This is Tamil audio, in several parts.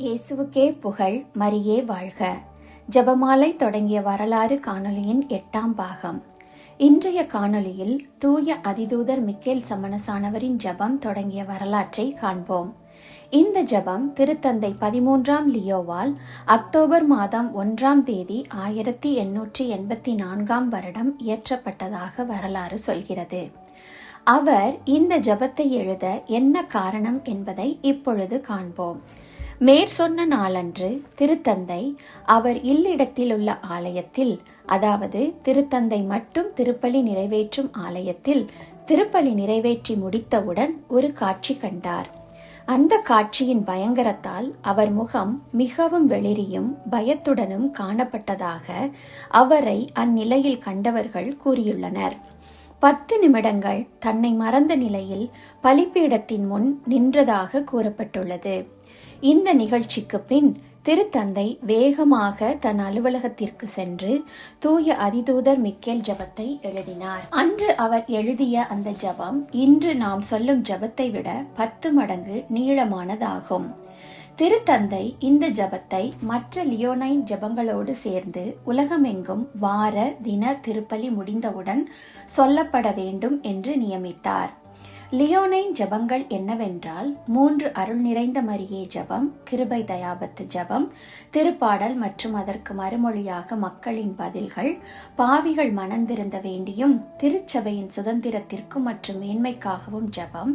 இயேசுவுக்கே புகழ், மரியே வாழ்க. ஜெபமாலை தொடங்கிய வரலாறு காணொளியின் 8ஆம் பாகம். இன்றைய காணொளியில் தூய அதிதூதர் மிக்கேல் சம்மனசானவரின் ஜெபம் தொடங்கிய வரலாற்றை காண்போம். இந்த ஜெபம் திருத்தந்தை 13ஆம் லியோவால் அக்டோபர் மாதம் 1ஆம் தேதி 1884ஆம் வருடம் இயற்றப்பட்டதாக வரலாறு சொல்கிறது. அவர் இந்த ஜெபத்தை எழுத என்ன காரணம் என்பதை இப்பொழுது காண்போம். மேற்சொன்ன நாளன்று திருத்தந்தை அவர் இல்லிடத்தில் உள்ள ஆலயத்தில், அதாவது திருத்தந்தை மட்டும் திருப்பலி நிறைவேற்றும் ஆலயத்தில் திருப்பலி நிறைவேற்றி முடித்தவுடன் ஒரு காட்சி கண்டார். அந்த காட்சியின் பயங்கரத்தால் அவர் முகம் மிகவும் வெளிரியும் பயத்துடனும் காணப்பட்டதாக அவரை அந்நிலையில் கண்டவர்கள் கூறியுள்ளனர். 10 நிமிடங்கள் தன்னை மறந்த நிலையில் பலிபீடத்தின் முன் நின்றதாக கூறப்பட்டுள்ளது. இந்த நிகழ்ச்சிக்கு பின் திருத்தந்தை வேகமாக தன் அலுவலகத்திற்கு சென்று தூய அதிதூதர் மிக்கேல் ஜெபத்தை எழுதினார். அன்று அவர் எழுதிய அந்த ஜெபம் இன்று நாம் சொல்லும் ஜெபத்தை விட 10 மடங்கு நீளமானதாகும். திருத்தந்தை இந்த ஜெபத்தை மற்ற லியோனைன் ஜெபங்களோடு சேர்ந்து உலகமெங்கும் வார தின திருப்பலி முடிந்தவுடன் சொல்லப்பட வேண்டும் என்று நியமித்தார். லியோனைன் ஜெபங்கள் என்னவென்றால் 3 அருள் நிறைந்த மரியே ஜெபம், கிருபை தயாபத்து ஜெபம், திருப்பாடல் மற்றும் அதற்கு மறுமொழியாக மக்களின் பதில்கள், பாவிகள் மனந்திருந்த வேண்டியும் திருச்சபையின் சுதந்திரத்திற்கும் மற்றும் மேன்மைக்காகவும் ஜெபம்,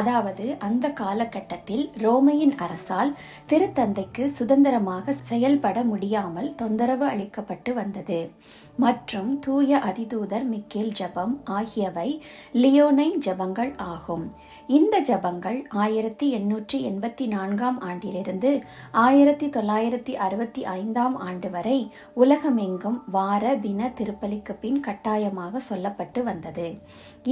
அதாவது அந்த காலகட்டத்தில் ரோமையின் அரசால் திருத்தந்தைக்கு சுதந்திரமாக செயல்பட முடியாமல் தொந்தரவு அளிக்கப்பட்டு வந்தது, மற்றும் தூய அதிதூதர் மிக்கேல் ஜெபம் ஆகியவை லியோனைன் ஜெபங்கள் ஆகும். இந்த ஜெபங்கள் 1884ஆம் ஆண்டிலிருந்து 1965ஆம் ஆண்டு வரை உலகமெங்கும் வார தின திருப்பலிக்கு பின் கட்டாயமாக சொல்லப்பட்டு வந்தது.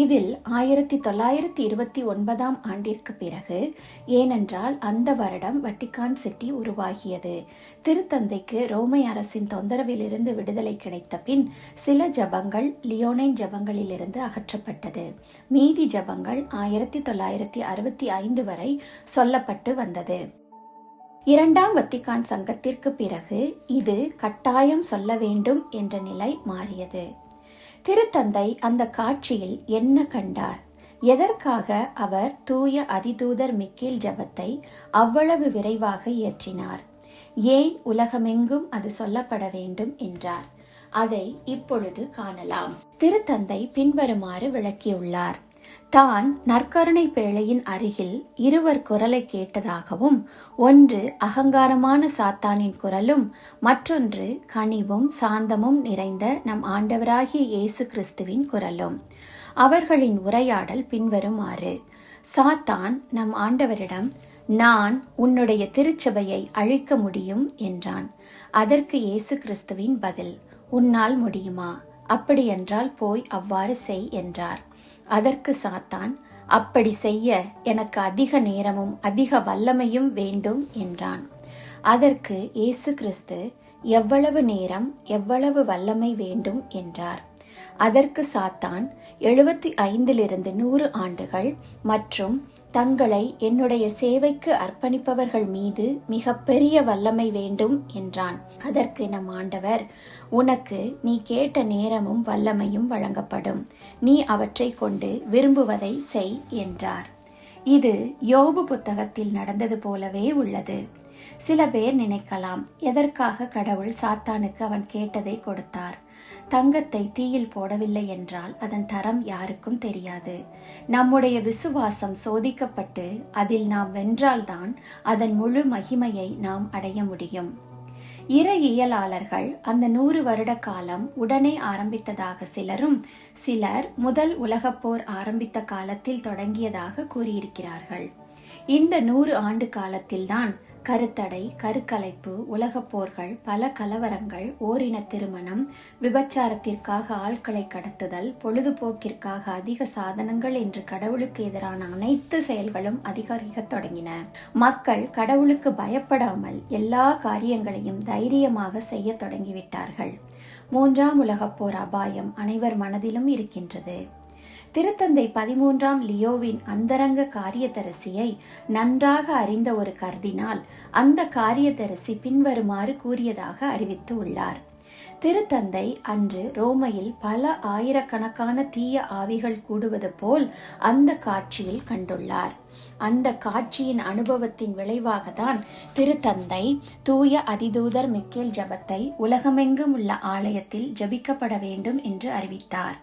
இதில் 1929ஆம் ஆண்டிற்கு பிறகு, ஏனென்றால் அந்த வருடம் வட்டிக்கான் சிட்டி உருவாகியது, திருத்தந்தைக்கு ரோமை அரசின் தொந்தரவிலிருந்து விடுதலை கிடைத்த பின் சில ஜெபங்கள் லியோனைன் ஜெபங்களிலிருந்து அகற்றப்பட்டது. மீதி ஜெபங்கள் 1965 வரை சொல்லப்பட்டு வந்தது. 2ஆம் வத்திக்கான் சங்கத்திற்கு பிறகு இது கட்டாயம் சொல்ல வேண்டும் என்ற நிலை மாறியது. திருத்தந்தை அந்த காட்சியில் என்ன கண்டார்? எதற்காக அவர் தூய அதிதூதர் மிக்கேல் ஜெபத்தை அவ்வளவு விரைவாக இயற்றினார்? ஏன் உலகமெங்கும் அது சொல்லப்பட வேண்டும் என்றார்? அதை இப்பொழுது காணலாம். திருத்தந்தை பின்வருமாறு விளக்கியுள்ளார். தான் நற்கருணை பேழையின் அருகில் இருவர் குரலை கேட்டதாகவும், ஒன்று அகங்காரமான சாத்தானின் குரலும் மற்றொன்று கனிவும் சாந்தமும் நிறைந்த நம் ஆண்டவராகிய இயேசு கிறிஸ்துவின் குரலும். அவர்களின் உரையாடல் பின்வருமாறு. சாத்தான் நம் ஆண்டவரிடம், நான் உன்னுடைய திருச்சபையை அழிக்க முடியும் என்றான். அதற்கு இயேசு கிறிஸ்துவின் பதில், உன்னால் முடியுமா? அப்படியென்றால் போய் அவ்வாறு செய் என்றார். அதற்கு சாத்தான், அப்படி செய்ய எனக்கு அதிக நேரமும் அதிக வல்லமையும் வேண்டும் என்றான். அதற்கு இயேசு கிறிஸ்து, எவ்வளவு நேரம் எவ்வளவு வல்லமை வேண்டும் என்றார். அதற்கு சாத்தான், 75லிருந்து 100 ஆண்டுகள் மற்றும் தங்களை என்னுடைய சேவைக்கு அர்ப்பணிப்பவர்கள் மீது மிக பெரிய வல்லமை வேண்டும் என்றான். அதற்கு நம் ஆண்டவர், உனக்கு நீ கேட்ட நேரமும் வல்லமையும் வழங்கப்படும், நீ அவற்றை கொண்டு விரும்புவதை செய் என்றார். இது யோபு புத்தகத்தில் நடந்தது போலவே உள்ளது. சில பேர் நினைக்கலாம், எதற்காக கடவுள் சாத்தானுக்கு அவன் கேட்டதை கொடுத்தார்? தங்கத்தை தீயில் போடவில்லை என்றால் அதன் தரம் யாருக்கும் தெரியாது. நம்முடைய விசுவாசம் சோதிக்கப்பட்டு அதில் நாம் வென்றால்தான் அதன் முழு மகிமையை நாம் அடைய முடியும். இறையியலாளர்கள் அந்த 100 வருட காலம் உடனே ஆரம்பித்ததாக சிலரும், சிலர் முதல் உலகப்போர் ஆரம்பித்த காலத்தில் தொடங்கியதாக கூறியிருக்கிறார்கள். இந்த 100 ஆண்டு காலத்தில்தான் கருத்தடை, கருக்கலைப்பு, உலகப் போர்கள், பல கலவரங்கள், ஓரின திருமணம், விபச்சாரத்திற்காக ஆட்களை கடத்துதல், பொழுதுபோக்கிற்காக அதிக சாதனங்கள் என்று கடவுளுக்கு எதிரான அனைத்து செயல்களும் அதிகரிக்கத் தொடங்கின. மக்கள் கடவுளுக்கு பயப்படாமல் எல்லா காரியங்களையும் தைரியமாக செய்ய தொடங்கிவிட்டார்கள். 3ஆம் உலகப் போர் அபாயம் அனைவர் மனதிலும் இருக்கின்றது. திருத்தந்தை 13ஆம் லியோவின் அந்தரங்க காரியதரிசியை நன்றாக அறிந்த ஒரு கர்தினால் அந்த காரியதரிசி பின்வருமாறு கூறியதாக அறிவித்து உள்ளார். திருத்தந்தை அன்று ரோமையில் பல ஆயிரக்கணக்கான தீய ஆவிகள் கூடுவது போல் அந்த காட்சியில் கண்டுள்ளார். அந்த காட்சியின் அனுபவத்தின் விளைவாகத்தான் திருத்தந்தை தூய அதிதூதர் மிக்கேல் ஜபத்தை உலகமெங்கும் உள்ள ஆலயத்தில் ஜபிக்கப்பட வேண்டும் என்று அறிவித்தார்.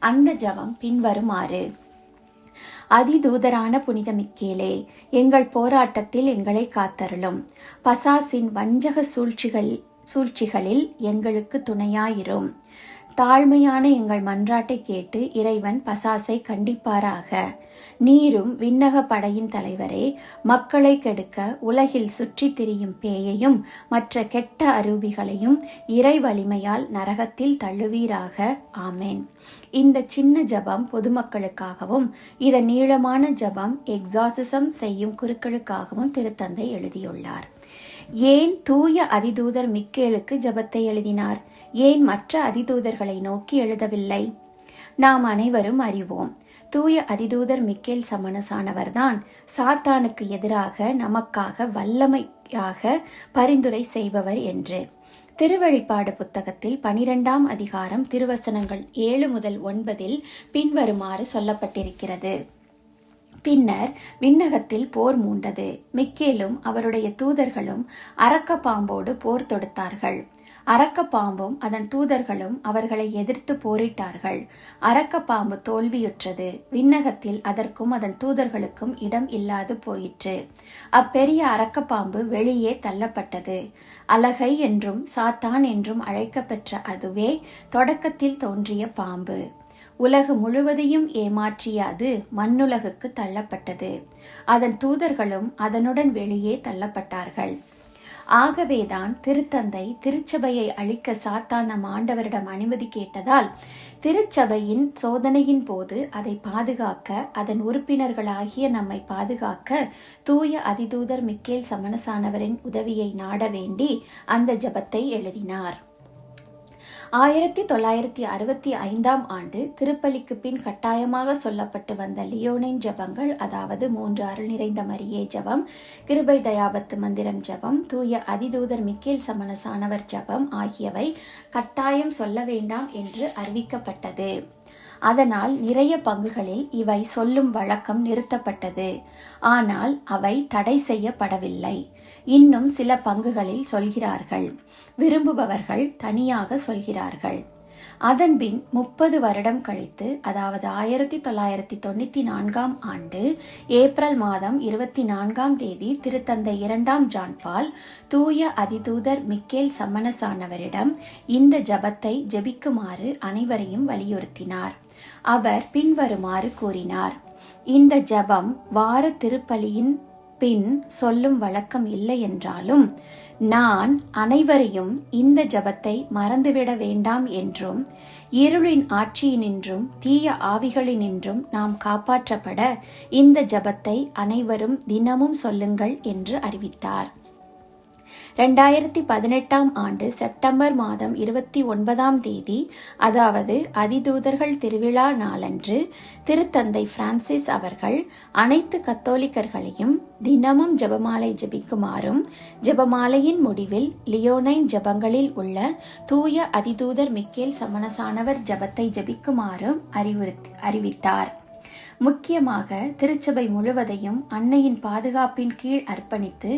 அந்த ஜபம் பின்வருமாறு: அதிதூதரான புனித மிக்கேலே, எங்கள் போராட்டத்தில் எங்களை காத்தருளும். பசாசின் வஞ்சக சூழ்ச்சிகளில் எங்களுக்கு துணையாயிரும். தாழ்மையான எங்கள் மன்றாட்டை கேட்டு இறைவன் பசாசை கண்டிப்பாராக. நீரும் விண்ணக படையின் தலைவரே, மக்களை கெடுக்க உலகில் சுற்றி திரியும் பேயையும் மற்ற கெட்ட அரூபிகளையும் இறை வலிமையால் நரகத்தில் தள்ளுவீராக. ஆமேன். இந்த சின்ன ஜபம் பொதுமக்களுக்காகவும் இதன் நீளமான ஜபம் எக்ஸாசிசம் செய்யும் குருக்களுக்காகவும் திருத்தந்தை எழுதியுள்ளார். ஏன் தூய அதிதூதர் மிக்கேலுக்கு ஜபத்தை எழுதினார்? ஏன் மற்ற அதிதூதர்களை நோக்கி எழுதவில்லை? நாம் அனைவரும் அறிவோம், தூய அதிதூதர் மிக்கேல் சமணசானவர்தான் சாத்தானுக்கு எதிராக நமக்காக வல்லமையாக பரிந்துரை செய்பவர் என்று. திருவெளிப்பாடு புத்தகத்தில் 12ஆம் அதிகாரம் திருவசனங்கள் 7 முதல் 9 பின்வருமாறு சொல்லப்பட்டிருக்கிறது: பின்னர் விண்ணகத்தில் போர் மூண்டது. மிக்கேலும் அவருடைய தூதர்களும் அரக்க பாம்போடு போர் தொடுத்தார்கள். அரக்க பாம்பும் அதன் தூதர்களும் அவர்களை எதிர்த்து போரிட்டார்கள். அரக்க பாம்பு தோல்வியுற்றது. விண்ணகத்தில் அதற்கும் அதன் தூதர்களுக்கும் இடம் இல்லாது போயிற்று. அப்பெரிய அரக்க பாம்பு வெளியே தள்ளப்பட்டது. அலகை என்றும் சாத்தான் என்றும் அழைக்கப்பெற்ற அதுவே தொடக்கத்தில் தோன்றிய பாம்பு. உலகு முழுவதையும் ஏமாற்றிய அது மண்ணுலகுக்கு தள்ளப்பட்டது. அதன் தூதர்களும் அதனுடன் வெளியே தள்ளப்பட்டார்கள். ஆகவேதான் திருத்தந்தை திருச்சபையை அழிக்க சாத்தான் நம் ஆண்டவரிடம் அனுமதி கேட்டதால் திருச்சபையின் சோதனையின் போது அதை பாதுகாக்க, அதன் உறுப்பினர்களாகிய நம்மை பாதுகாக்க தூய அதிதூதர் மிக்கேல் சமணசானவரின் உதவியை நாட வேண்டி அந்த ஜபத்தை எழுதினார். 1965ஆம் ஆண்டு திருப்பலிக்கு பின் கட்டாயமாக சொல்லப்பட்டு வந்த லியோனைன் ஜபங்கள், அதாவது 3 அருள் நிறைந்த மரியே ஜபம், கிருபை தயாபத்து மந்திரம் ஜபம், தூய அதிதூதர் மிக்கேல் சமணசானவர் ஜபம் ஆகியவை கட்டாயம் சொல்ல வேண்டாம் என்று அறிவிக்கப்பட்டது. அதனால் நிறைய பங்குகளில் இவை சொல்லும் வழக்கம் நிறுத்தப்பட்டது. ஆனால் அவை தடை செய்யப்படவில்லை. இன்னும் சில பங்குகளில் சொல்கிறார்கள். விரும்புபவர்கள் தனியாக சொல்கிறார்கள். அதன்பின் 30 வருடம் கழித்து, அதாவது 1994ஆம் ஆண்டு ஏப்ரல் மாதம் 24ஆம் தேதி திருத்தந்தை 2ஆம் ஜான் பால் தூய அதிதூதர் மிக்கேல் சமணசானவரிடம் இந்த ஜபத்தை ஜெபிக்குமாறு அனைவரையும் வலியுறுத்தினார். அவர் பின்வருமாறு கூறினார்: இந்த ஜபம் வார திருப்பலியின் பின் சொல்லும் வழக்கம் இல்லை என்றாலும் நான் அனைவரையும் இந்த ஜபத்தை மறந்துவிட வேண்டாம் என்றும், இருளின் ஆட்சியினின்றும் தீய ஆவிகளினின்றும் நாம் காப்பாற்றப்பட இந்த ஜபத்தை அனைவரும் தினமும் சொல்லுங்கள் என்று அறிவித்தார். 2018ஆம் ஆண்டு செப்டம்பர் மாதம் 29ஆம் தேதி, அதாவது அதிதூதர்கள் திருவிழா நாளன்று, திருத்தந்தை பிரான்சிஸ் அவர்கள் அனைத்து கத்தோலிக்கர்களையும் தினமும் ஜெபமாலை ஜெபிக்குமாறும், ஜெபமாலையின் முடிவில் லியோனைன் ஜெபங்களில் உள்ள தூய அதிதூதர் மிக்கேல் சமணசானவர் ஜெபத்தை ஜெபிக்குமாறும் அறிவித்தார். முக்கியமாக திருச்சபை முழுவதையும் அன்னையின் பாதுகாப்பின் கீழ் அர்ப்பணித்து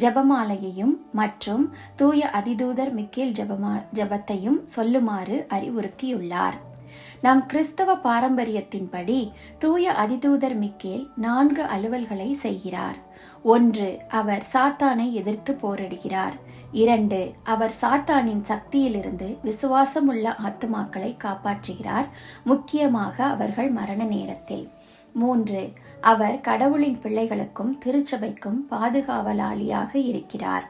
ஜெபமாலையையும் மற்றும் தூய அதிதூதர் மிக்கேல் ஜெபத்தையும் சொல்லுமாறு அறிவுறுத்தியுள்ளார். நம் கிறிஸ்தவ பாரம்பரியத்தின்படி தூய அதிதூதர் மிக்கேல் 4 அலுவல்களை செய்கிறார். 1. அவர் சாத்தானை எதிர்த்து போரிடுகிறார். 2. அவர் சாத்தானின் சக்தியிலிருந்து விசுவாசமுள்ள ஆத்துமாக்களை காப்பாற்றுகிறார், முக்கியமாக அவர்கள் மரண நேரத்தில். 3. அவர் கடவுளின் பிள்ளைகளுக்கும் திருச்சபைக்கும் பாதுகாவலாளியாக இருக்கிறார்.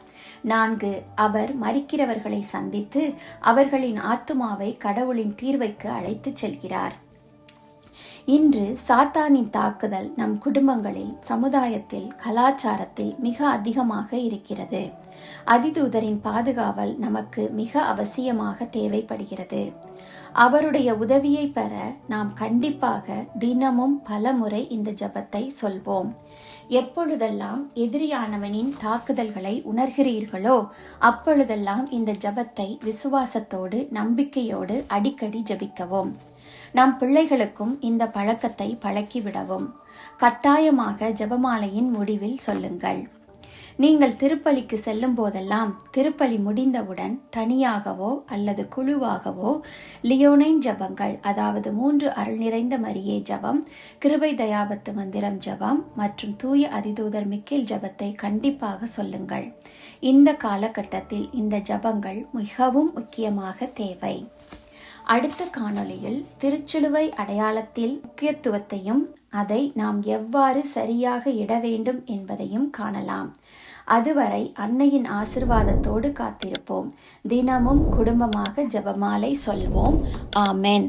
4. அவர் மரிக்கிறவர்களை சந்தித்து அவர்களின் ஆத்துமாவை கடவுளின் தீர்வைக்கு அழைத்துச் செல்கிறார். இன்று சாத்தானின் தாக்குதல் நம் குடும்பங்களில், சமுதாயத்தில், கலாச்சாரத்தில் மிக அதிகமாக இருக்கிறது. அதிதூதரின் பாதுகாவல் நமக்கு மிக அவசியமாக தேவைப்படுகிறது. அவருடைய உதவியை பெற நாம் கண்டிப்பாக தினமும் பல முறை இந்த ஜெபத்தை சொல்வோம். எப்பொழுதெல்லாம் எதிரியானவனின் தாக்குதல்களை உணர்கிறீர்களோ அப்பொழுதெல்லாம் இந்த ஜெபத்தை விசுவாசத்தோடு, நம்பிக்கையோடு அடிக்கடி ஜெபிக்கவும். நம் பிள்ளைகளுக்கும் இந்த பழக்கத்தை பழக்கிவிடவும். கட்டாயமாக ஜெபமாலையின் முடிவில் சொல்லுங்கள். நீங்கள் திருப்பலிக்கு செல்லும் போதெல்லாம் திருப்பலி முடிந்தவுடன் தனியாகவோ அல்லது குழுவாகவோ லியோனைன் ஜெபங்கள், அதாவது 3 அருள் நிறைந்த மரியே ஜெபம், கிருபை தயாபத்து மந்திரம் ஜெபம் மற்றும் தூய அதிதூதர் மிக்கேல் ஜெபத்தை கண்டிப்பாக சொல்லுங்கள். இந்த காலகட்டத்தில் இந்த ஜெபங்கள் மிகவும் முக்கியமாக தேவை. அடுத்த காணொளியில் திருச்சிலுவை அடையாளத்தில் முக்கியத்துவத்தையும் அதை நாம் எவ்வாறு சரியாக இட வேண்டும் என்பதையும் காணலாம். அதுவரை அன்னையின் ஆசிர்வாதத்தோடு காத்திருப்போம். தினமும் குடும்பமாக ஜெபமாலை சொல்வோம். ஆமென்.